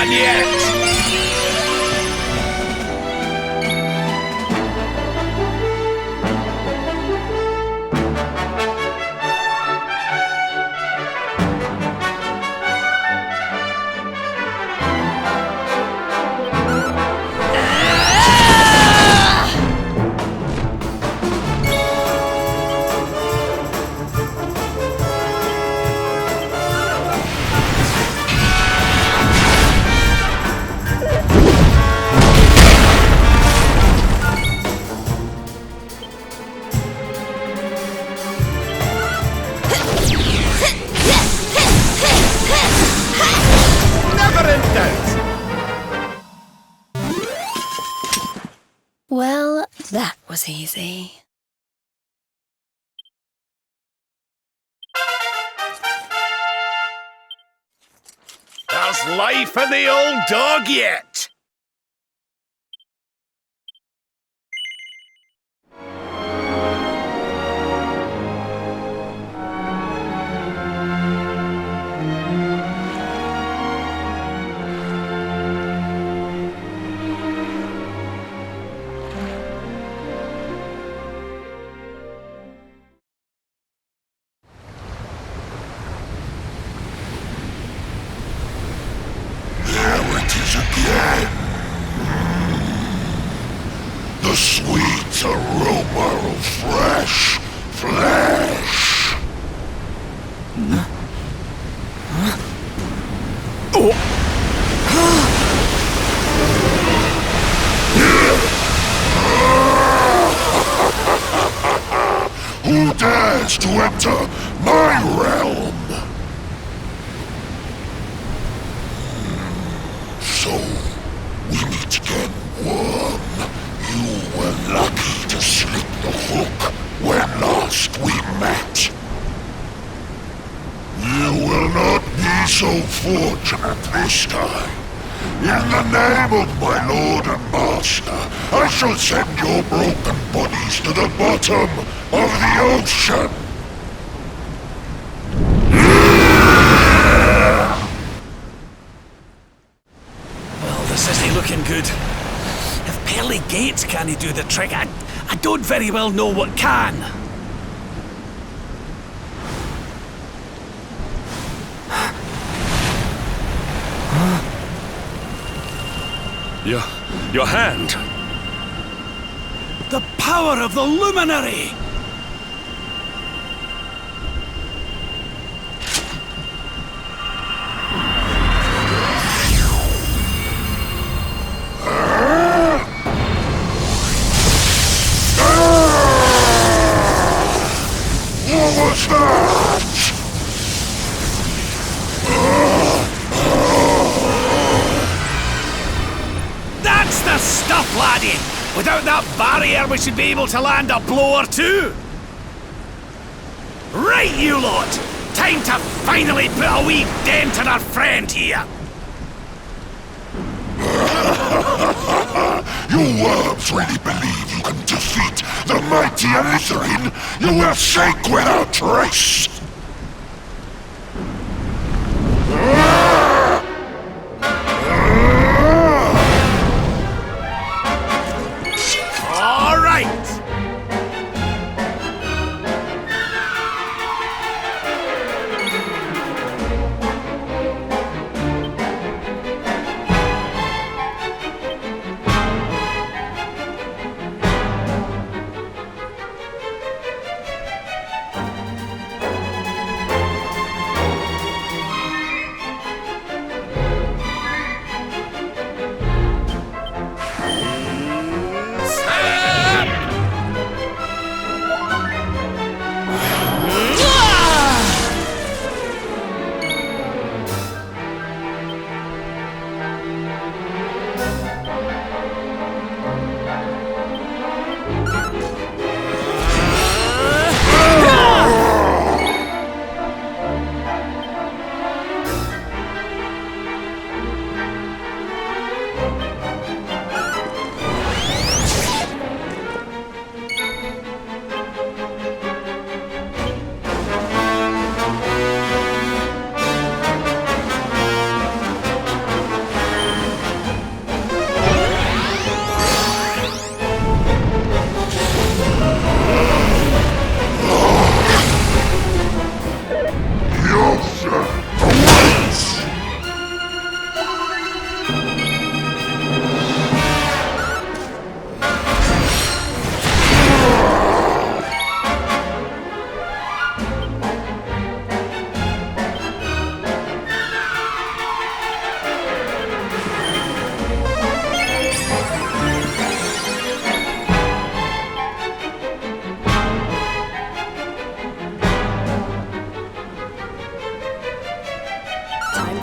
done yet! Well, that was easy. There's life in the old dog yet! Again. The sweet aroma of fresh flesh. Who dares to enter my realm? So, we meet again, worm. You were lucky to slip the hook when last we met. You will not be so fortunate this time. In the name of my lord and master, I shall send your broken bodies to the bottom of the ocean. This isn't looking good. If pearly gates can't do the trick, I don't very well know what can. Your hand. The power of the luminary! What was that? That's the stuff, laddie! Without that barrier, we should be able to land a blow or two! Right, you lot! Time to finally put a wee dent in our friend here! You worms really believe you can defeat the mighty Alizarin? You will sink without trace! All right!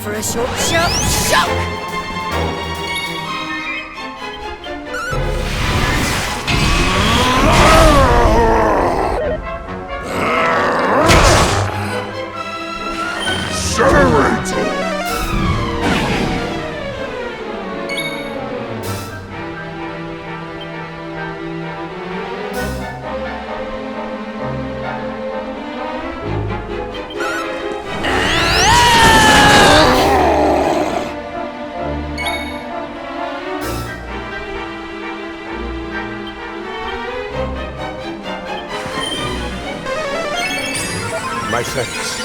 for a short, sharp shock! Accelerator! My thanks.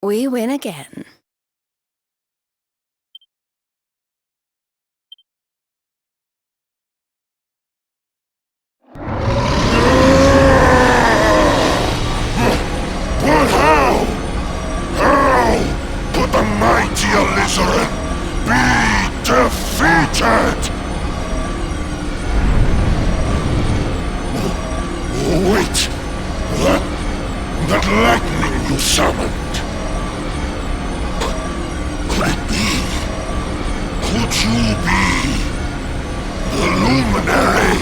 We win again. But how? How could the mighty Alizarin be defeated? Wait, that lightning you summoned. Could it be? Could you be the luminary?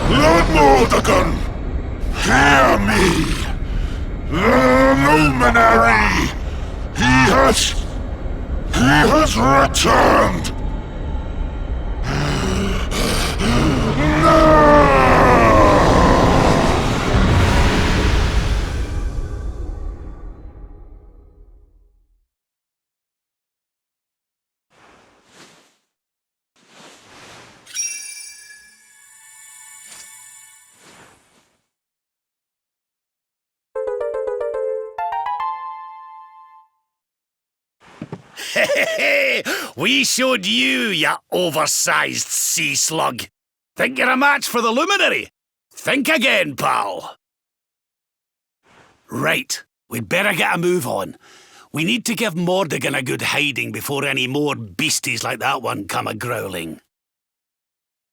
Lord Mordegon, hear me! The luminary! He has has returned! We showed you, you oversized sea slug. Think you're a match for the luminary? Think again, pal. Right, we'd better get a move on. We need to give Mordigan a good hiding before any more beasties like that one come a-growling.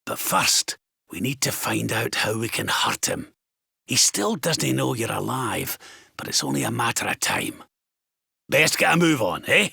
But first, we need to find out how we can hurt him. He still doesn't know you're alive, but it's only a matter of time. Best get a move on, eh?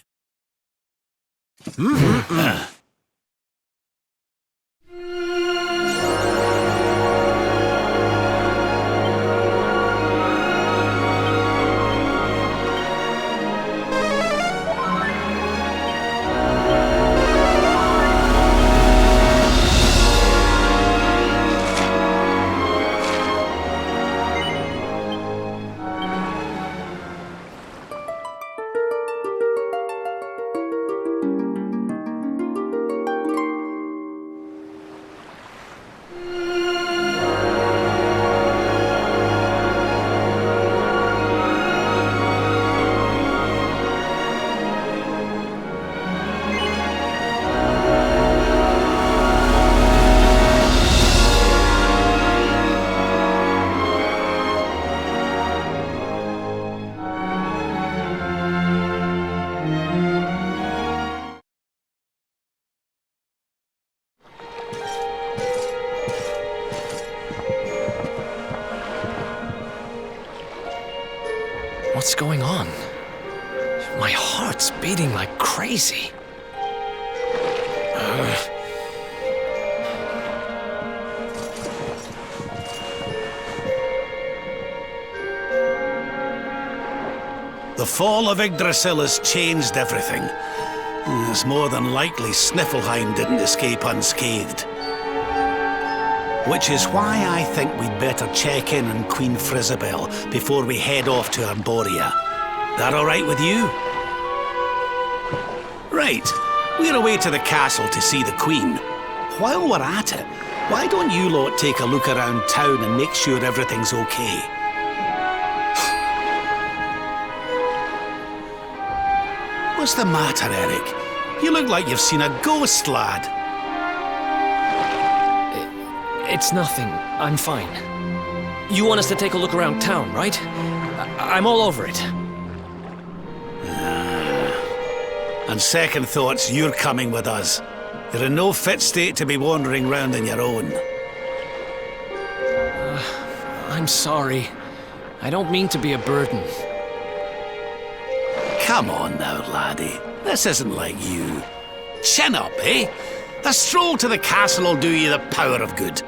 What's going on? My heart's beating like crazy. The fall of Yggdrasil has changed everything. It's more than likely Sniffleheim didn't escape unscathed. Which is why I think we'd better check in on Queen Frizzabel before we head off to Arborea. That all right with you? Right, we're away to the castle to see the Queen. While we're at it, why don't you lot take a look around town and make sure everything's okay? What's the matter, Eric? You look like you've seen a ghost, lad. It's nothing. I'm fine. You want us to take a look around town, right? I'm all over it. On second thoughts, you're coming with us. You're in no fit state to be wandering round on your own. I'm sorry. I don't mean to be a burden. Come on now, laddie. This isn't like you. Chin up, eh? A stroll to the castle will do you the power of good.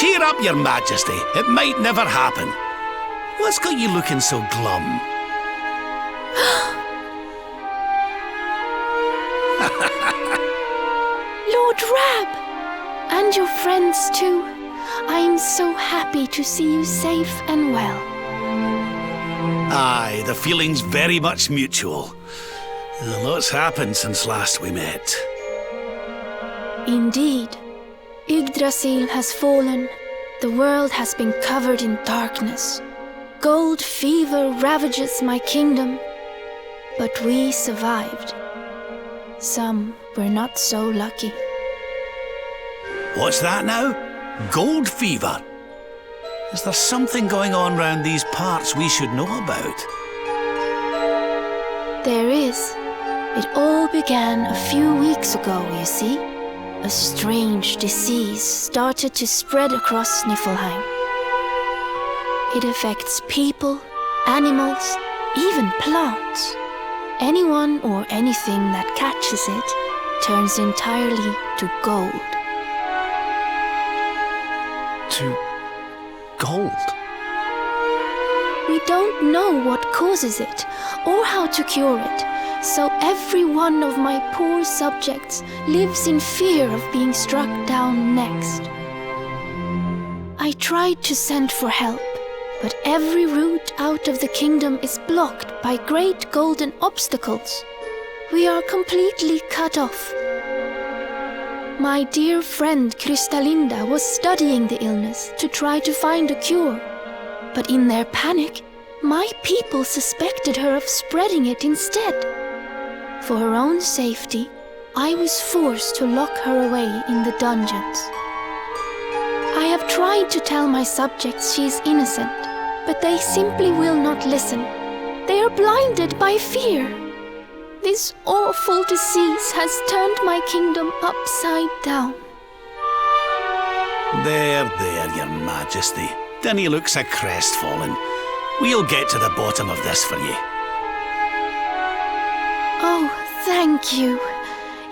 Cheer up, Your Majesty. It might never happen. What's got you looking so glum? Lord Rab! And your friends too. I am so happy to see you safe and well. Aye, the feeling's very much mutual. A lot's happened since last we met. Indeed. Yggdrasil has fallen. The world has been covered in darkness. Gold fever ravages my kingdom. But we survived. Some were not so lucky. What's that now? Gold fever? Is there something going on round these parts we should know about? There is. It all began a few weeks ago, you see. A strange disease started to spread across Niflheim. It affects people, animals, even plants. Anyone or anything that catches it turns entirely to gold. To gold? We don't know what causes it or how to cure it, so every one of my poor subjects lives in fear of being struck down next. I tried to send for help, but every route out of the kingdom is blocked by great golden obstacles. We are completely cut off. My dear friend Kristalinda was studying the illness to try to find a cure. But in their panic, my people suspected her of spreading it instead. For her own safety, I was forced to lock her away in the dungeons. I have tried to tell my subjects she is innocent, but they simply will not listen. They are blinded by fear. This awful disease has turned my kingdom upside down. There, Your Majesty. Dinna look so crestfallen. We'll get to the bottom of this for you. Oh, thank you.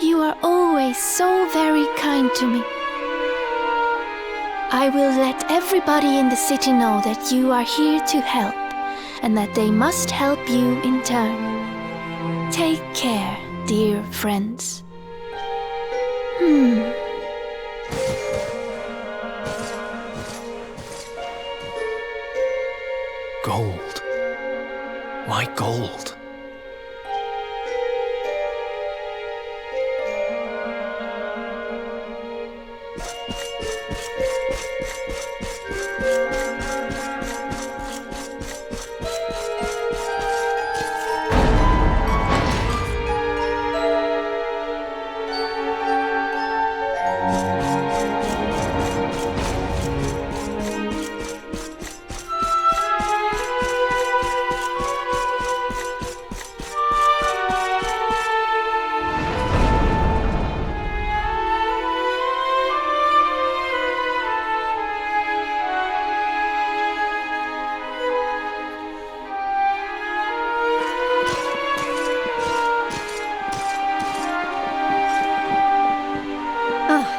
You are always so very kind to me. I will let everybody in the city know that you are here to help, and that they must help you in turn. Take care, dear friends. Gold. Why gold?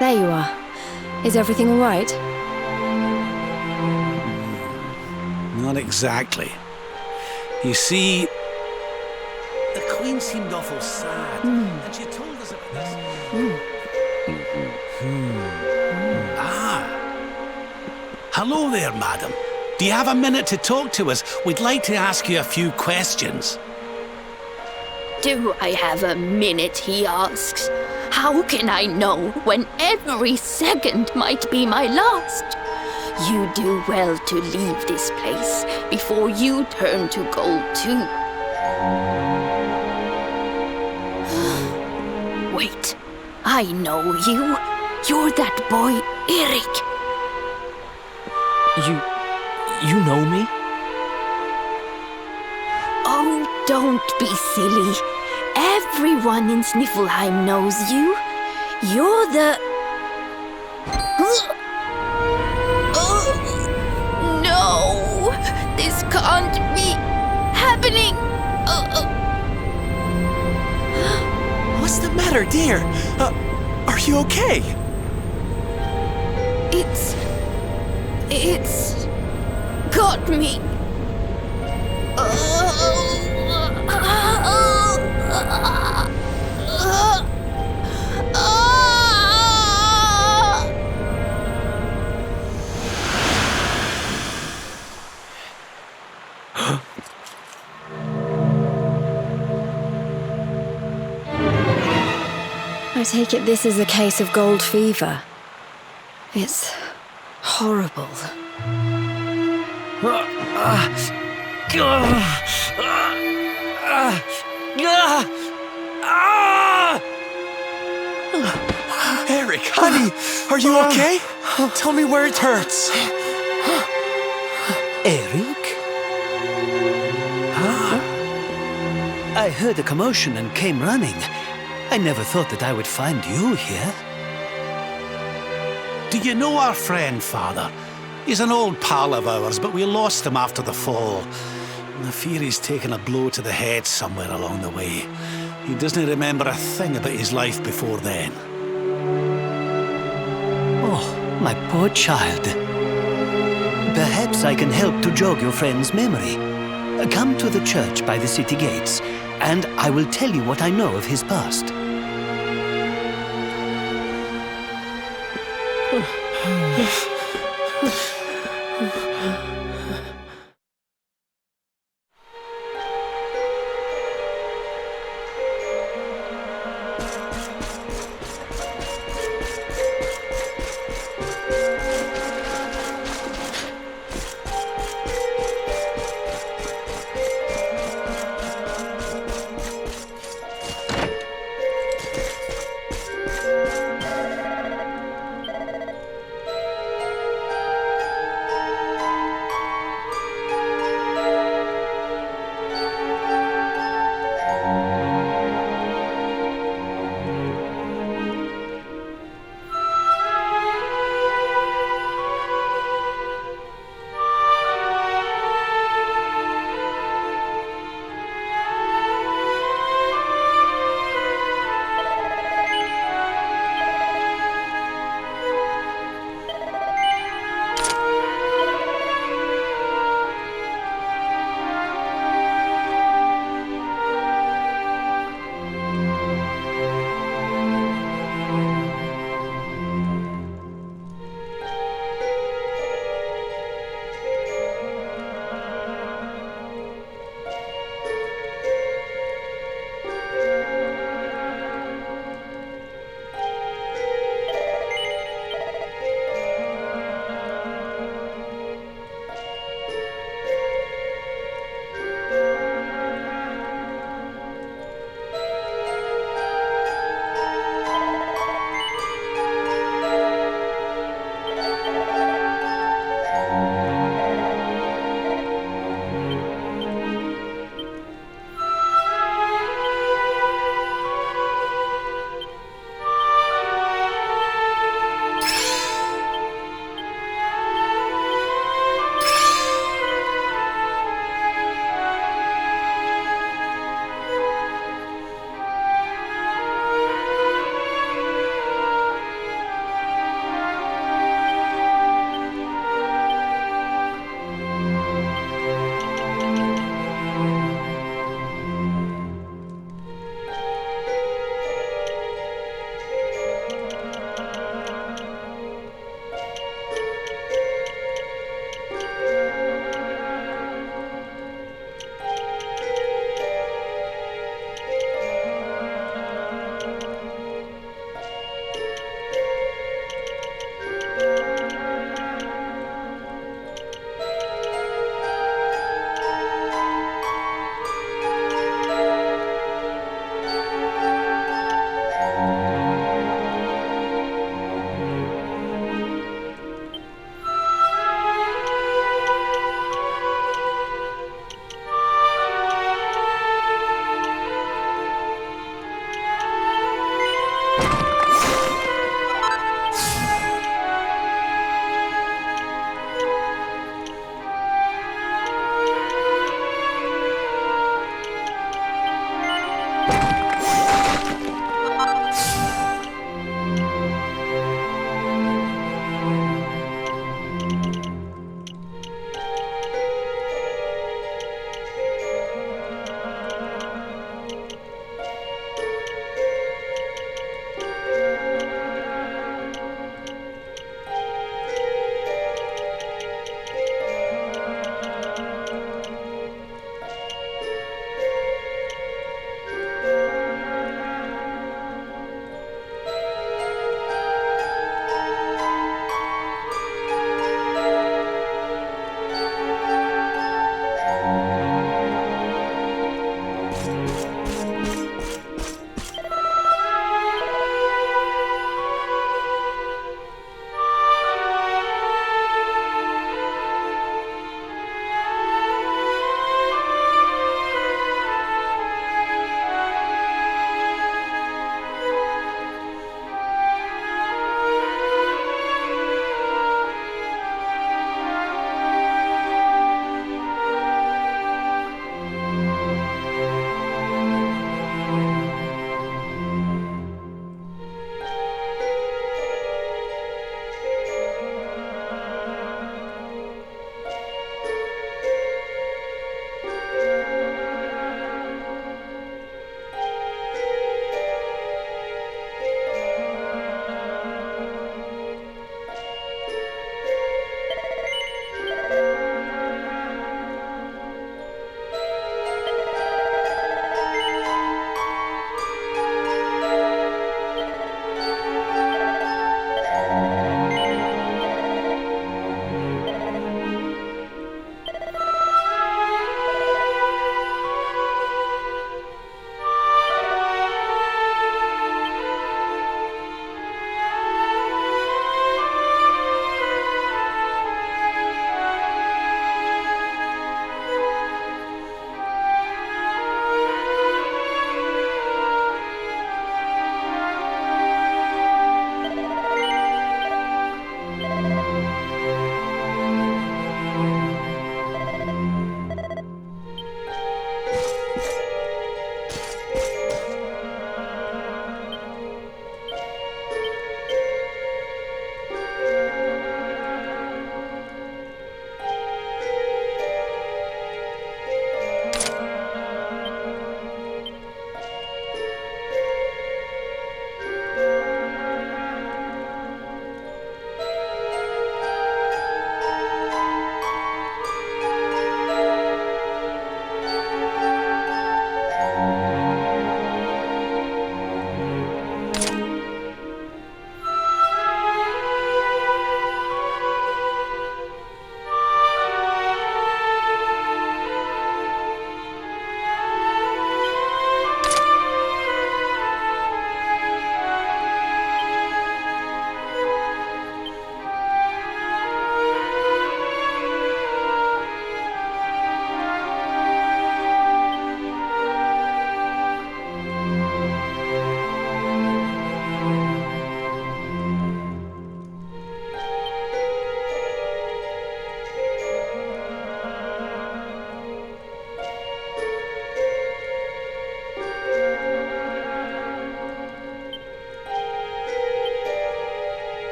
There you are. Is everything all right? Not exactly. You see, the Queen seemed awful sad, and she told us about this. Hello there, madam. Do you have a minute to talk to us? We'd like to ask you a few questions. Do I have a minute, he asks. How can I know when every second might be my last? You do well to leave this place before you turn to gold too. Wait, I know you. You're that boy, Erik. You know me? Oh, don't be silly. Everyone in Sniffelheim knows you. You're the... No! This can't be happening! What's the matter, dear? Are you okay? It's got me. I take it this is a case of gold fever. It's horrible. Erik, honey, are you okay? Tell me where it hurts. Erik? I heard a commotion and came running. I never thought that I would find you here. Do you know our friend, Father? He's an old pal of ours, but we lost him after the fall. And I fear he's taken a blow to the head somewhere along the way. He doesn't remember a thing about his life before then. Oh, my poor child. Perhaps I can help to jog your friend's memory. Come to the church by the city gates, and I will tell you what I know of his past.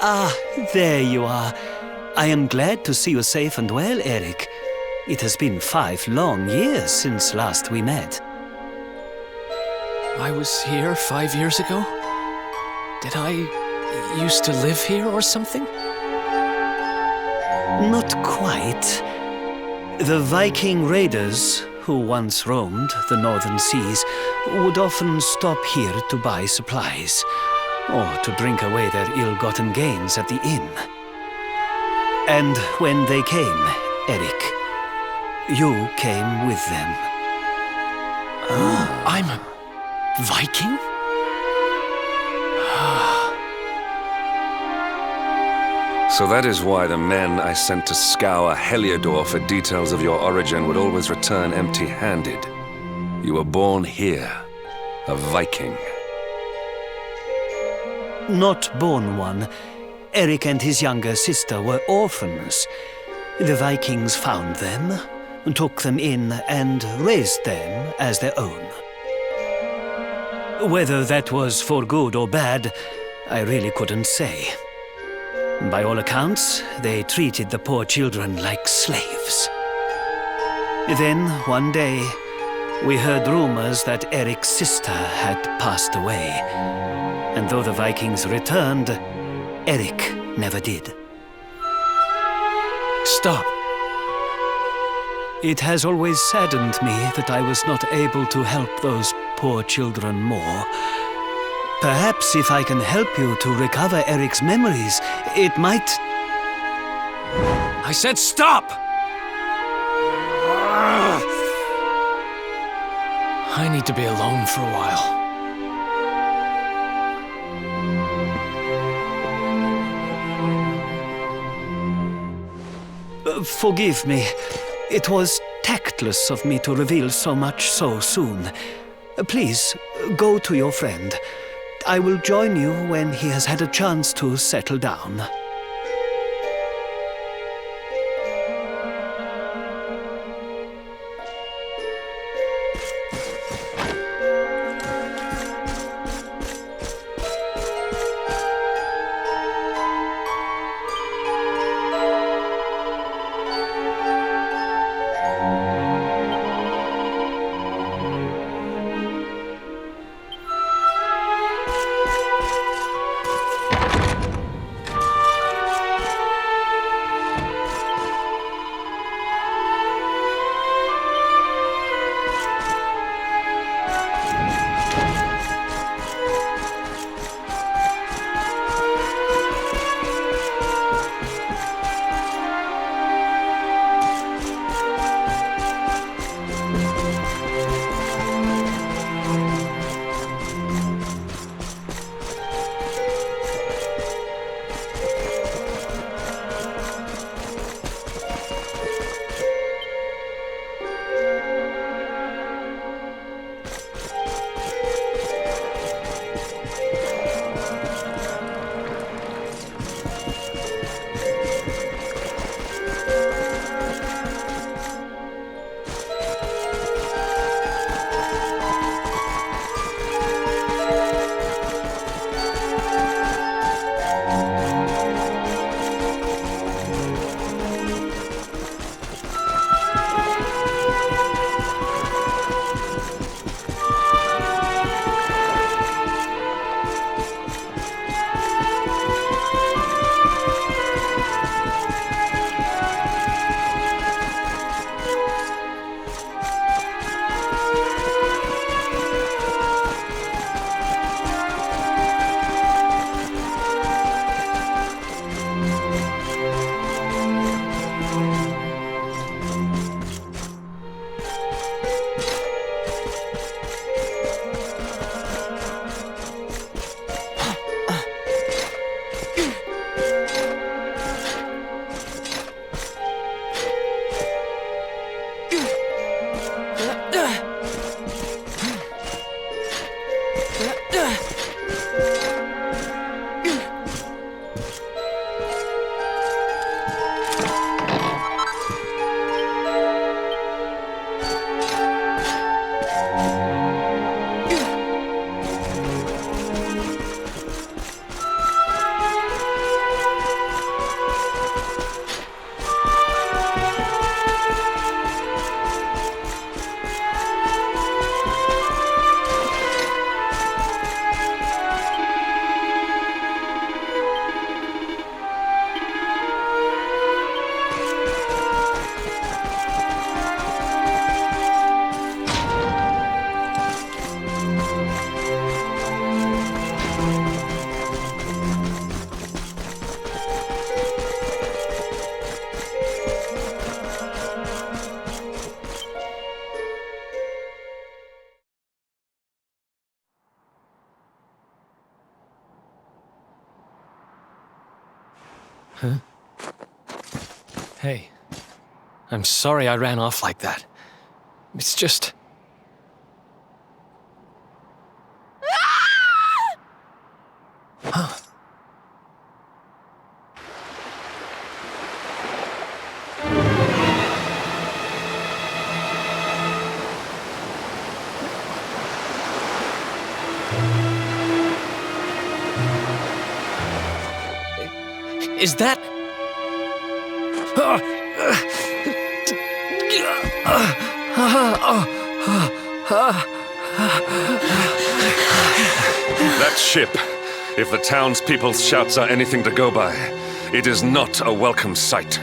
Ah, there you are. I am glad to see you safe and well, Eric. It has been 5 long years since last we met. I was here 5 years ago? Did I used to live here or something? Not quite. The Viking raiders, who once roamed the northern seas, would often stop here to buy supplies, or to drink away their ill-gotten gains at the inn. And when they came, Eric, you came with them. I'm a Viking? So that is why the men I sent to scour Heliodor for details of your origin would always return empty-handed. You were born here, a Viking. Not born one. Eric and his younger sister were orphans. The Vikings found them, took them in, and raised them as their own. Whether that was for good or bad, I really couldn't say. By all accounts, they treated the poor children like slaves. Then, one day, we heard rumors that Eric's sister had passed away. And though the Vikings returned, Eric never did. Stop. It has always saddened me that I was not able to help those poor children more. Perhaps if I can help you to recover Eric's memories, it might... I said stop! I need to be alone for a while. Forgive me. It was tactless of me to reveal so much so soon. Please, go to your friend. I will join you when he has had a chance to settle down. Hey. I'm sorry I ran off like that. It's just... Huh. Is that... That ship, if the townspeople's shouts are anything to go by, it is not a welcome sight.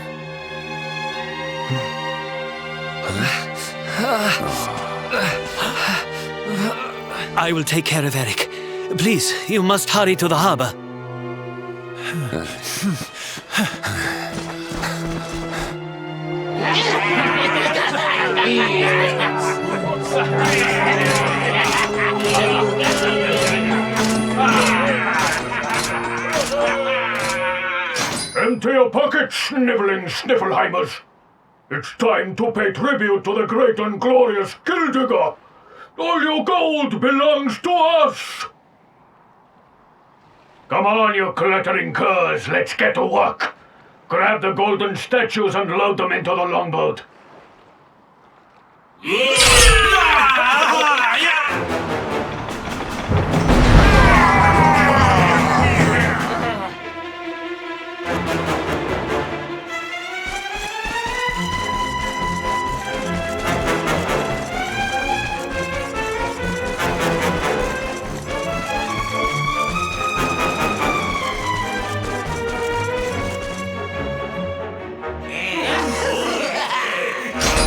I will take care of Eric. Please, you must hurry to the harbor. Empty your pockets, sniveling Sniffelheimers. It's time to pay tribute to the great and glorious Gildigger. All your gold belongs to us. Come on, you clattering curs, let's get to work. Grab the golden statues and load them into the longboat.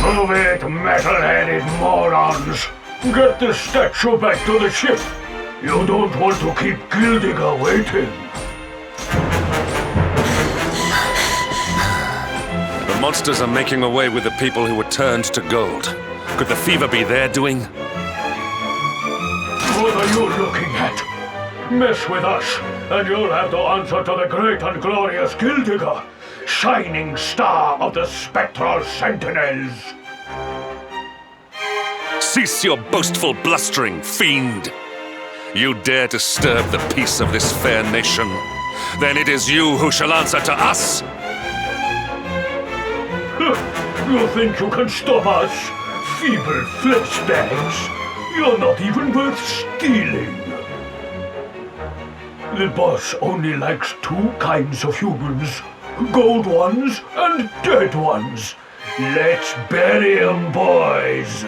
Move it, metal-headed morons! Get the statue back to the ship! You don't want to keep Gildigger waiting! The monsters are making away with the people who were turned to gold. Could the fever be their doing? What are you looking at? Mess with us, and you'll have to answer to the great and glorious Gildigger, shining star of the spectral sentinels! Cease your boastful blustering, fiend! You dare disturb the peace of this fair nation, then it is you who shall answer to us! You think you can stop us? Feeble flesh bags! You're not even worth stealing! The boss only likes two kinds of humans, gold ones and dead ones. Let's bury 'em, boys!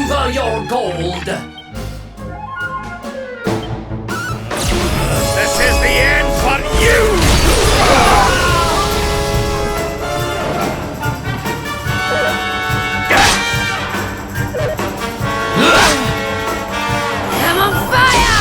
Deliver your gold! This is the end for you! I'm on fire!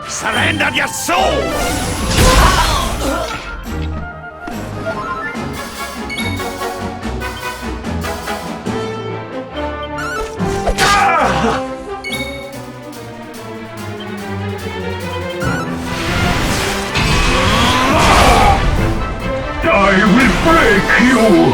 Surrender your soul! I will break you!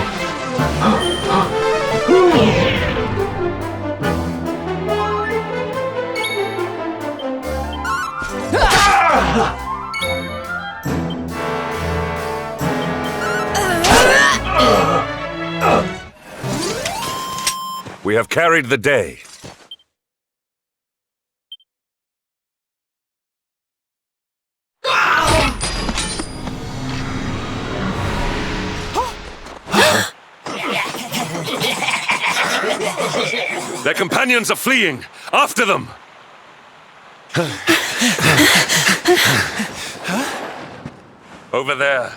We have carried the day. Their companions are fleeing! After them! Over there.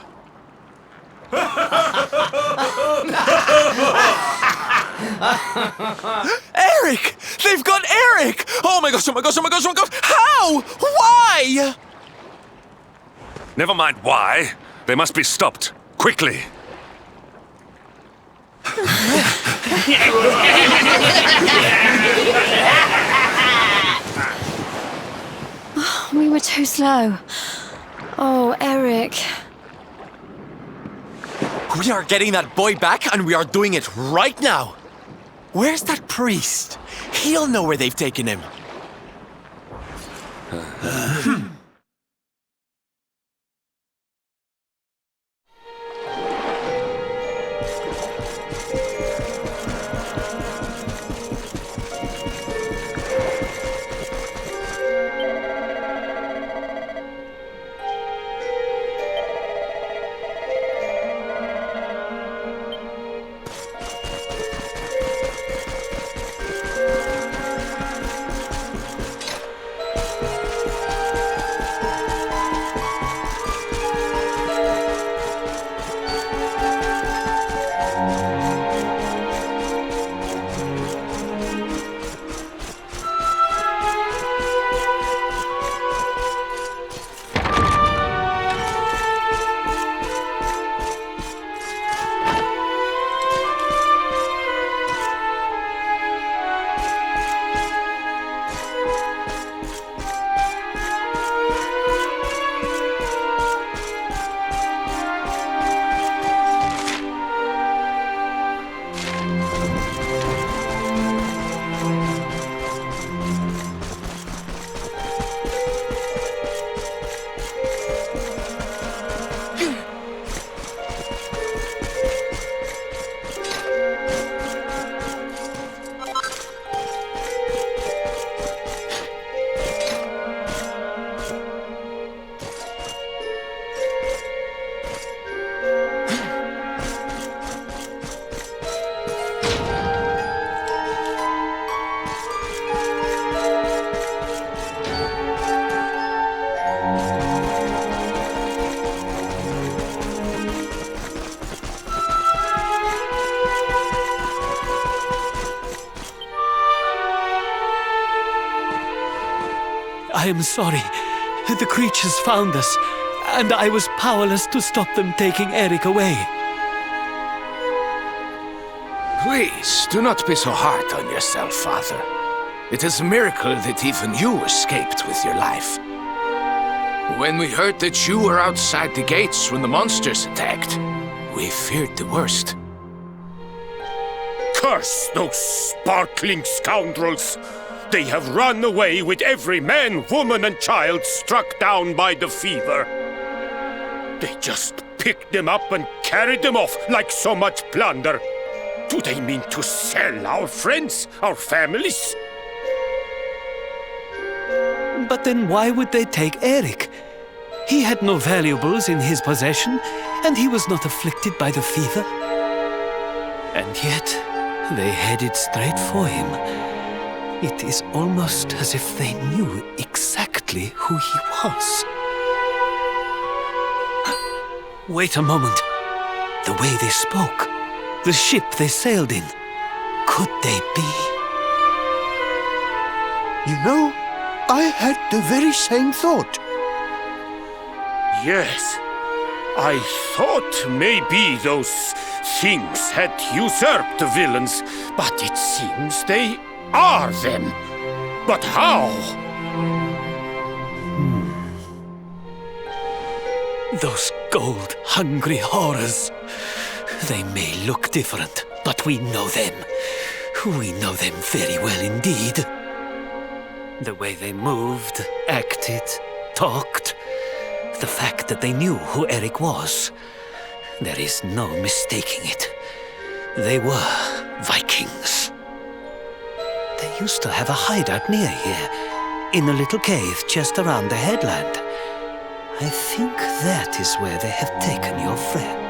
Eric! They've got Eric! Oh my gosh, oh my gosh, oh my gosh, oh my gosh! How? Why? Never mind why. They must be stopped. Quickly. We were too slow. Oh, Eric. We are getting that boy back, and we are doing it right now. Where's that priest? He'll know where they've taken him. I am sorry. The creatures found us, and I was powerless to stop them taking Eric away. Please, do not be so hard on yourself, Father. It is a miracle that even you escaped with your life. When we heard that you were outside the gates when the monsters attacked, we feared the worst. Curse those sparkling scoundrels! They have run away with every man, woman, and child struck down by the fever. They just picked them up and carried them off like so much plunder. Do they mean to sell our friends, our families? But then why would they take Eric? He had no valuables in his possession, and he was not afflicted by the fever. And yet, they headed straight for him. It is almost as if they knew exactly who he was. Wait a moment. The way they spoke, the ship they sailed in, could they be? You know, I had the very same thought. Yes. I thought maybe those things had usurped the villains, but it seems they are them. But how? Those gold-hungry horrors. They may look different, but we know them. We know them very well indeed. The way they moved, acted, talked. The fact that they knew who Eric was. There is no mistaking it. They were Vikings. They used to have a hideout near here, in a little cave just around the headland. I think that is where they have taken your friend.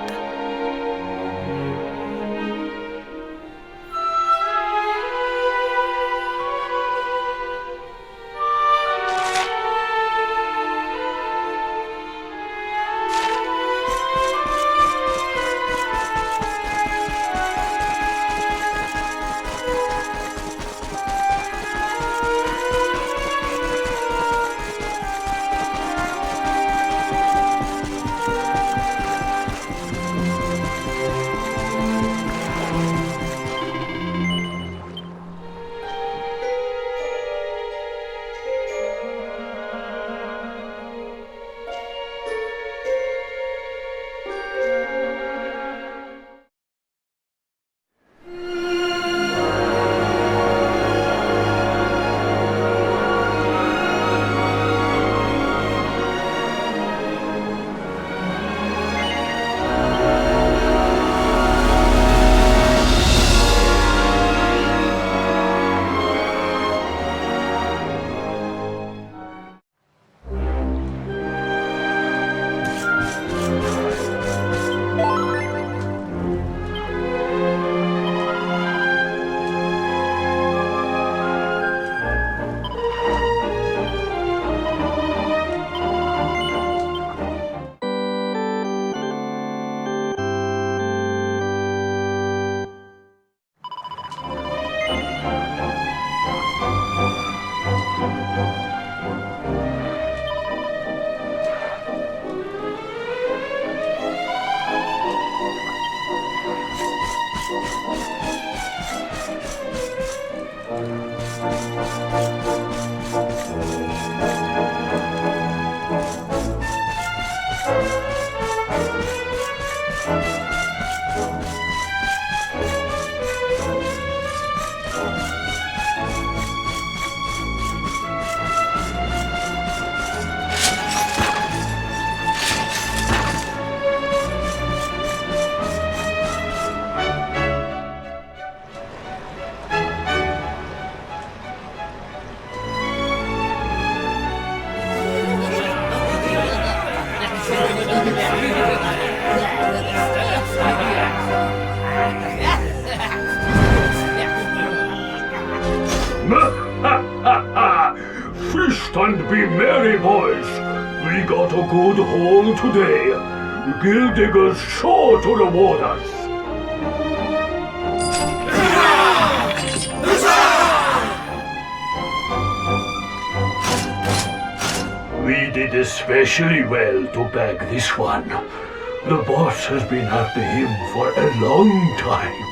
Feast and be merry, boys. We got a good haul today. Guild diggers sure to reward us. We did especially well to bag this one. The boss has been after him for a long time.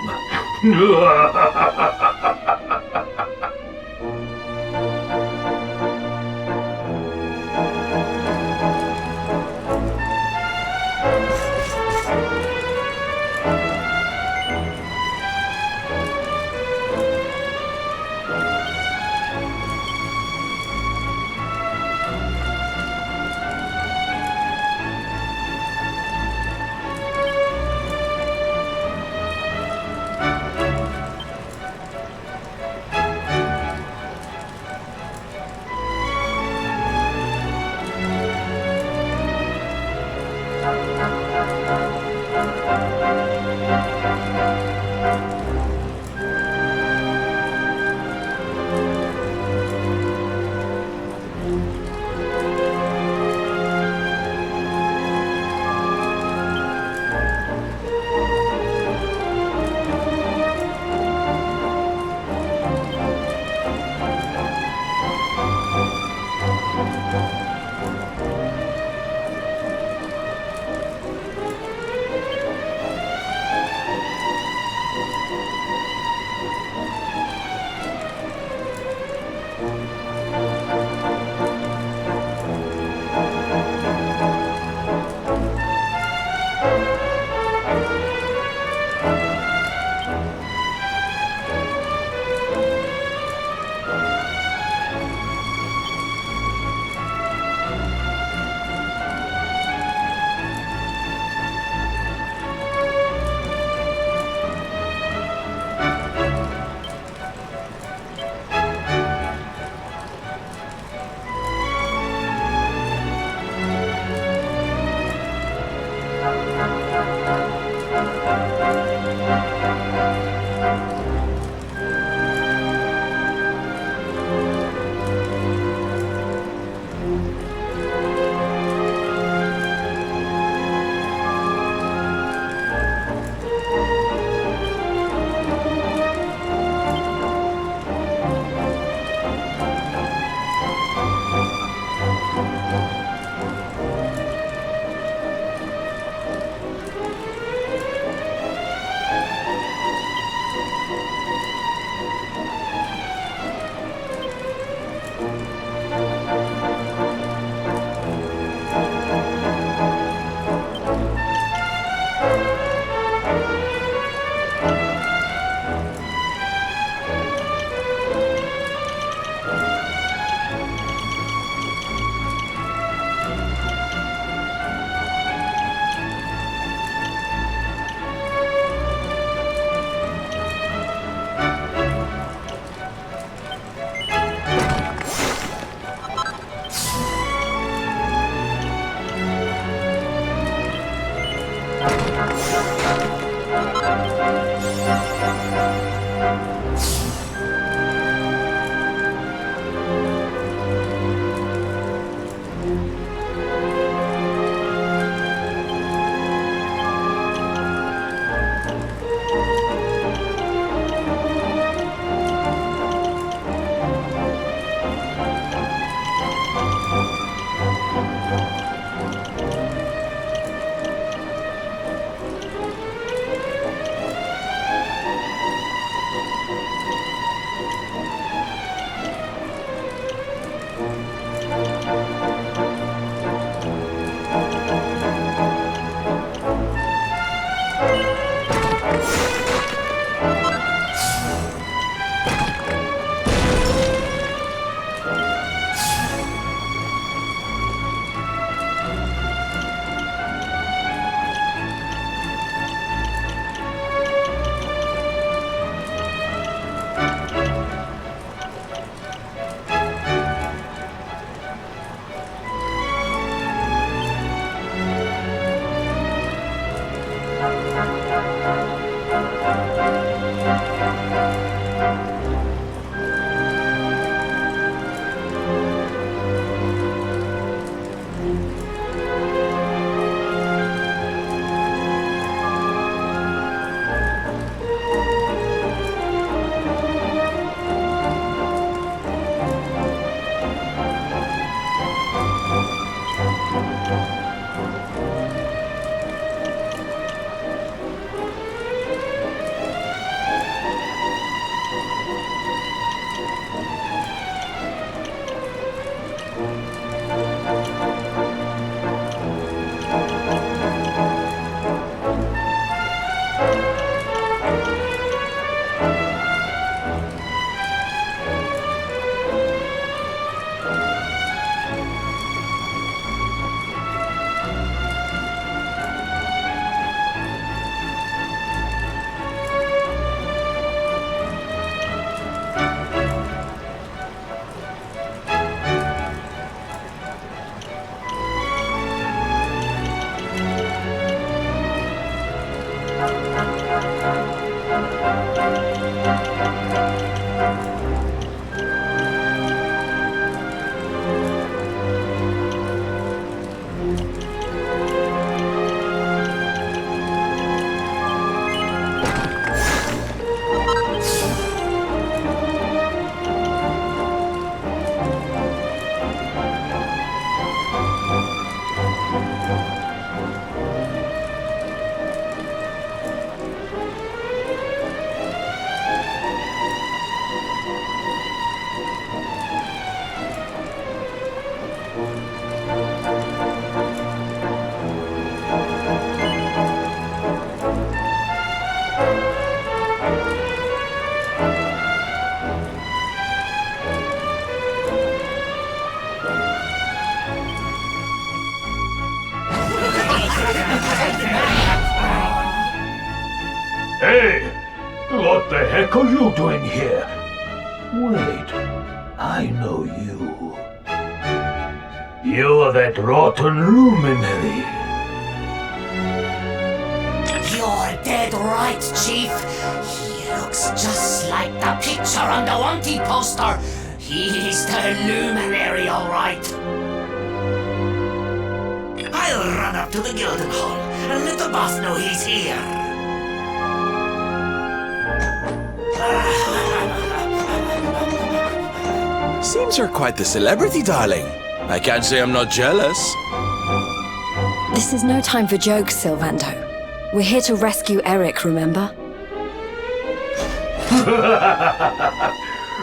Hey! What the heck are you doing here? Wait, I know you. You're that rotten luminary. You're dead right, Chief. He looks just like the picture on the wanted poster. He's the luminary, all right. I'll run up to the Gilden Hall and let the boss know he's here. Seems you're quite the celebrity, darling. I can't say I'm not jealous. This is no time for jokes, Sylvando. We're here to rescue Eric, remember?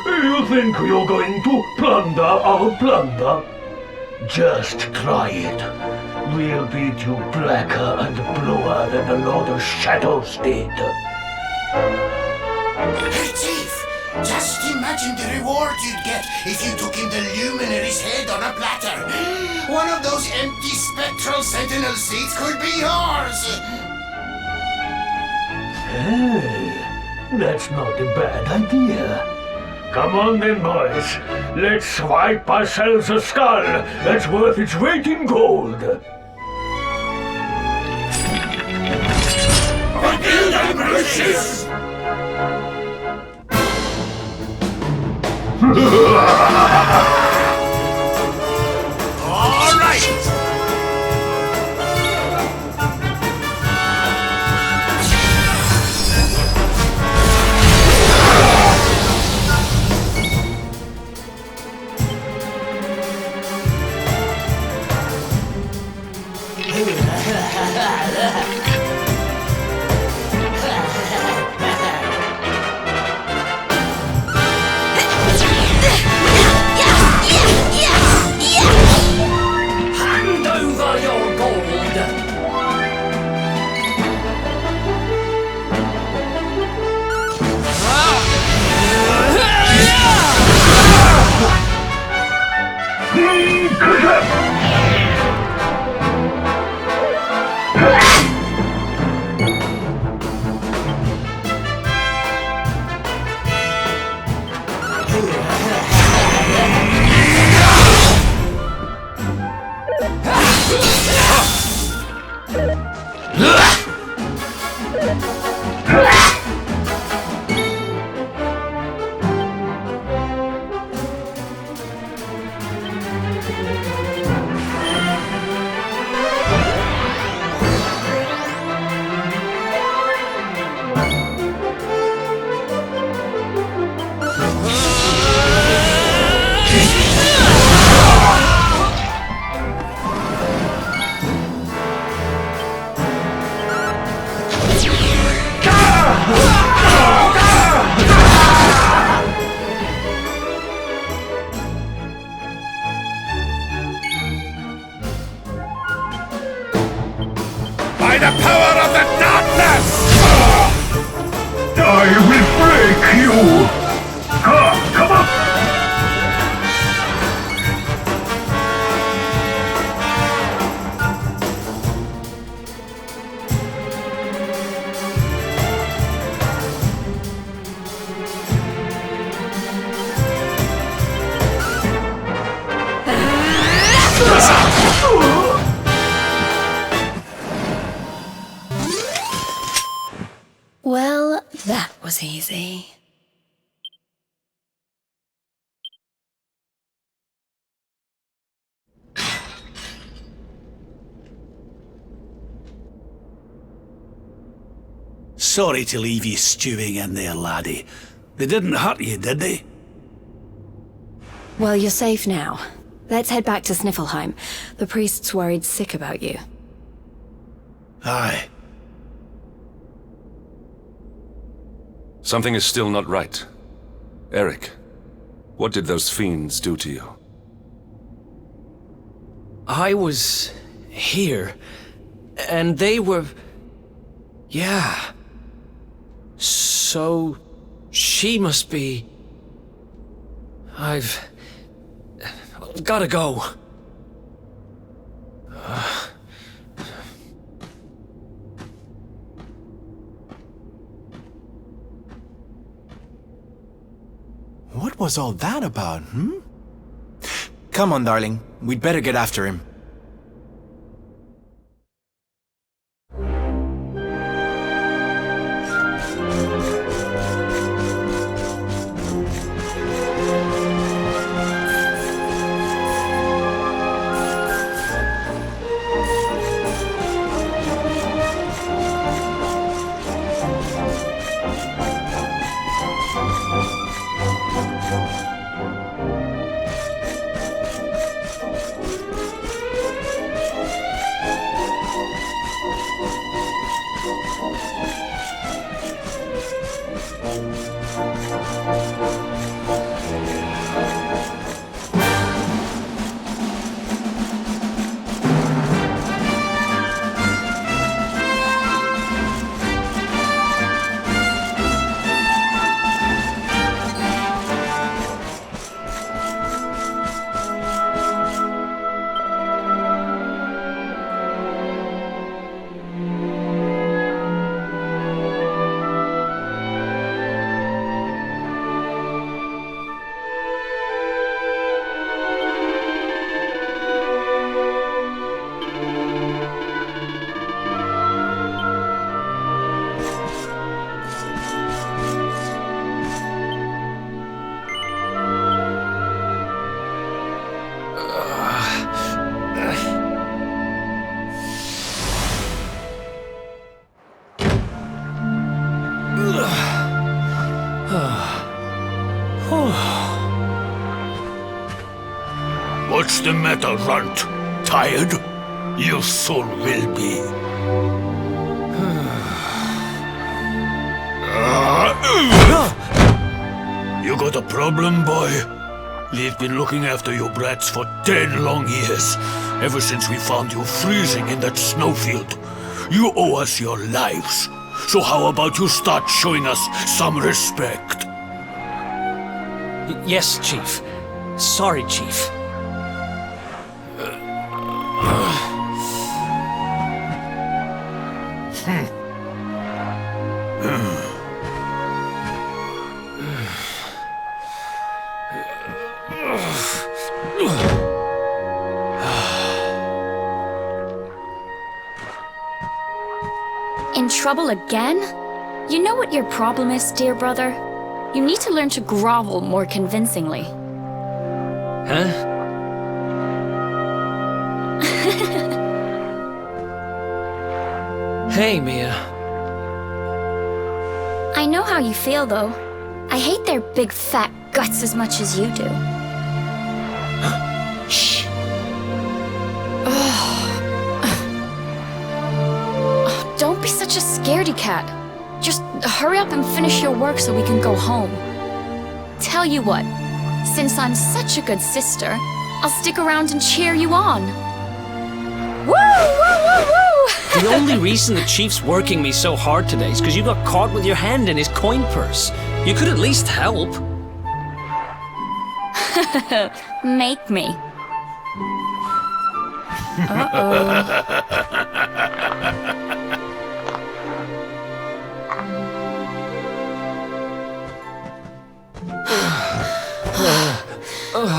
You think you're going to plunder our plunder? Just try it. We'll beat you blacker and bluer than the Lord of Shadows did. Hey, Chief! Just imagine the reward you'd get if you took in the luminary's head on a platter. One of those empty spectral sentinel seats could be yours! Hey, that's not a bad idea. Come on then, boys. Let's swipe ourselves a skull that's worth its weight in gold. Forgive them, Brutus! All right! Hand over your gold! By the power of the darkness! I will break you! Come on! was easy. Sorry to leave you stewing in there, laddie. They didn't hurt you, did they? Well, you're safe now. Let's head back to Sniffelheim. The priest's worried sick about you. Aye. Something is still not right. Eric, what did those fiends do to you? I was here, and they were... Yeah. So... she must be... I've gotta go. What was all that about, hmm? Come on, darling. We'd better get after him. What's the matter, Runt? Tired? You soon will be. You got a problem, boy? We've been looking after you brats for 10 long years, ever since we found you freezing in that snowfield. You owe us your lives. So how about you start showing us some respect? Yes, Chief. Sorry, Chief. In trouble again? You know what your problem is, dear brother? You need to learn to grovel more convincingly. Huh? Hey, Mia. I know how you feel, though. I hate their big fat guts as much as you do. Shh. Don't be such a scaredy cat. Just hurry up and finish your work so we can go home. Tell you what, since I'm such a good sister, I'll stick around and cheer you on. Woo! Woo! Woo! Woo! The only reason the Chief's working me so hard today is because you got caught with your hand in his coin purse. You could at least help. Make me. Uh-oh.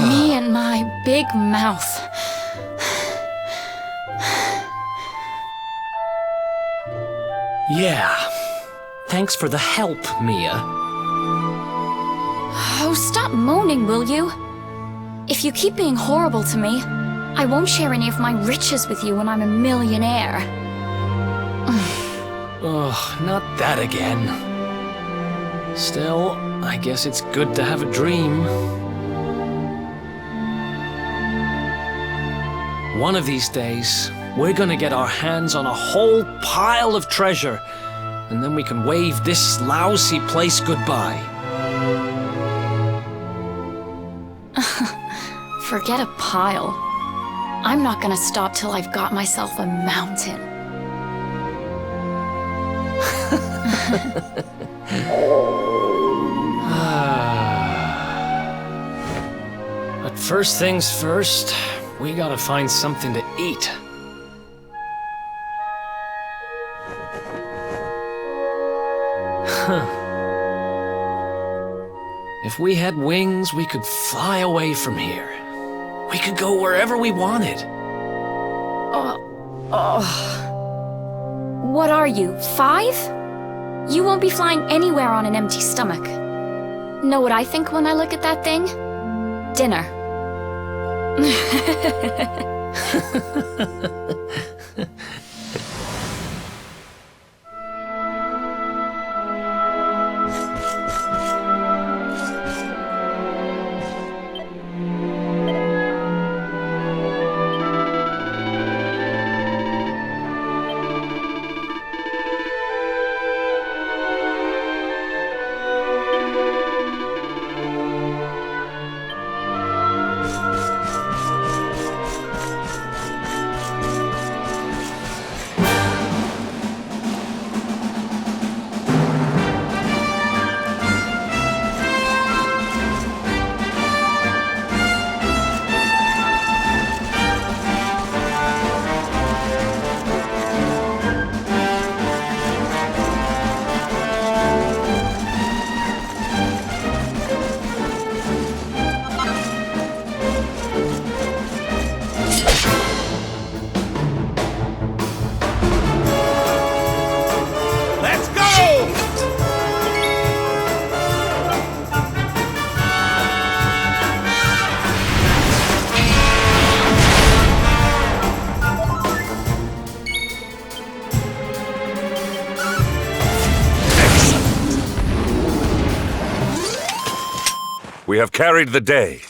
Me and my big mouth. Yeah. Thanks for the help, Mia. Oh, stop moaning, will you? If you keep being horrible to me, I won't share any of my riches with you when I'm a millionaire. Ugh, not that again. Still, I guess it's good to have a dream. One of these days, we're gonna get our hands on a whole pile of treasure, and then we can wave this lousy place goodbye. Forget a pile. I'm not gonna stop till I've got myself a mountain. But first things first, we gotta find something to eat. If we had wings, we could fly away from here. We could go wherever we wanted. What are you, 5? You won't be flying anywhere on an empty stomach. Know what I think when I look at that thing? Dinner. We have carried the day.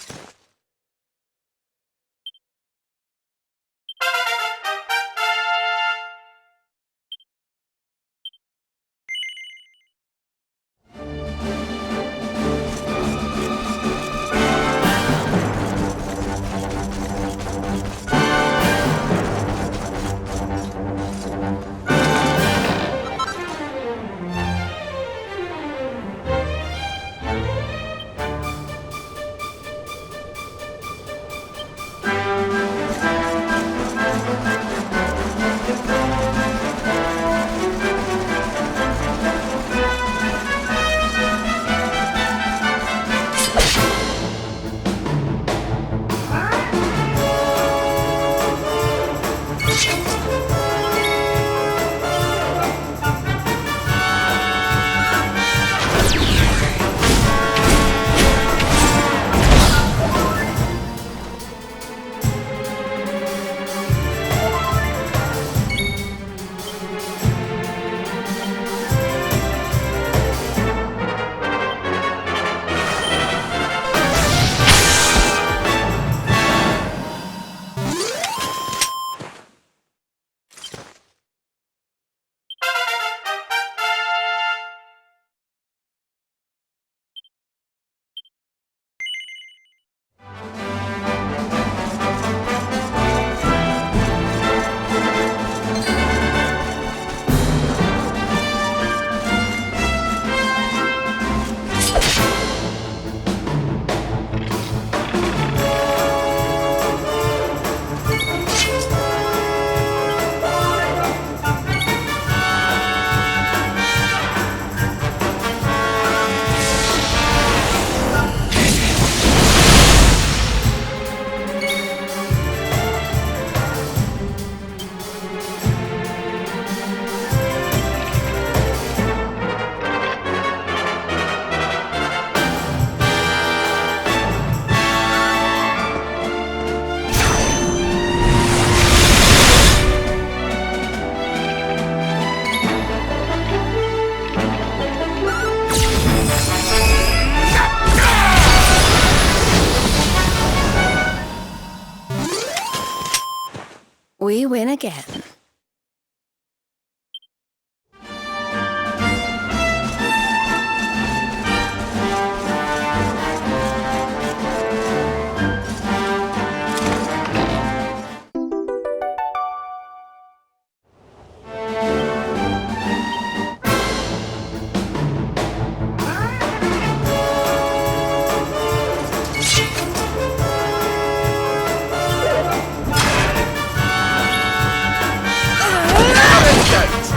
instant!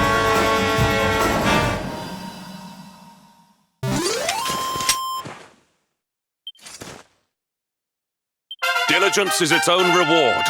Diligence is its own reward.